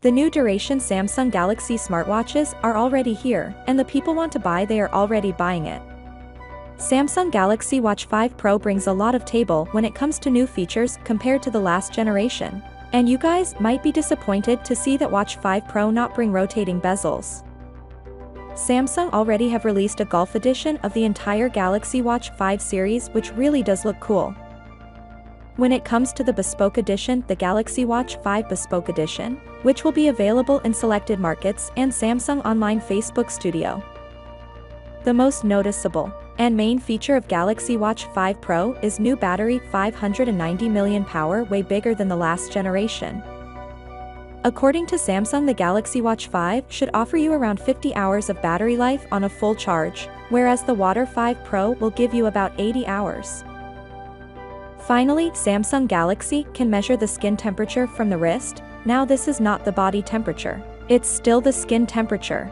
The new duration Samsung Galaxy smartwatches are already here, and the people want to buy they are already buying it. Samsung Galaxy Watch 5 Pro brings a lot of table when it comes to new features compared to the last generation. And you guys might be disappointed to see that Watch 5 Pro not bring rotating bezels. Samsung already have released a Golf edition of the entire Galaxy Watch 5 series, which really does look cool. When it comes to the Bespoke Edition, the Galaxy Watch 5 Bespoke Edition, which will be available in selected markets and Samsung Online Facebook Studio. The most noticeable and main feature of Galaxy Watch 5 Pro is new battery, 590 million power, way bigger than the last generation. According to Samsung, the Galaxy Watch 5 should offer you around 50 hours of battery life on a full charge, whereas the Water 5 Pro will give you about 80 hours. Finally, Samsung Galaxy can measure the skin temperature from the wrist. Now this is not the body temperature, it's still the skin temperature.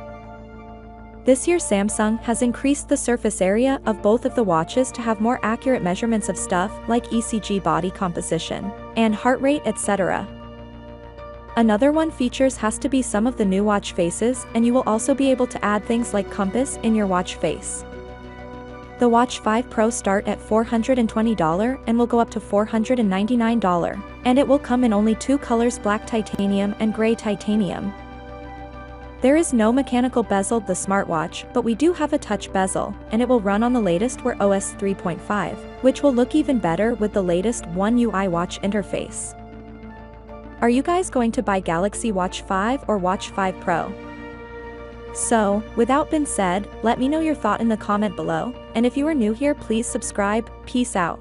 This year Samsung has increased the surface area of both of the watches to have more accurate measurements of stuff like ECG, body composition, and heart rate, etc. Another one features has to be some of the new watch faces, and you will also be able to add things like compass in your watch face. The Watch 5 Pro start at $420 and will go up to $499, and it will come in only two colors, black titanium and gray titanium. There is no mechanical bezel the smartwatch, but we do have a touch bezel, and it will run on the latest Wear OS 3.5, which will look even better with the latest One UI watch interface. Are you guys going to buy Galaxy Watch 5 or Watch 5 Pro? So, without being said, let me know your thought in the comment below, and if you are new here, please subscribe. Peace out.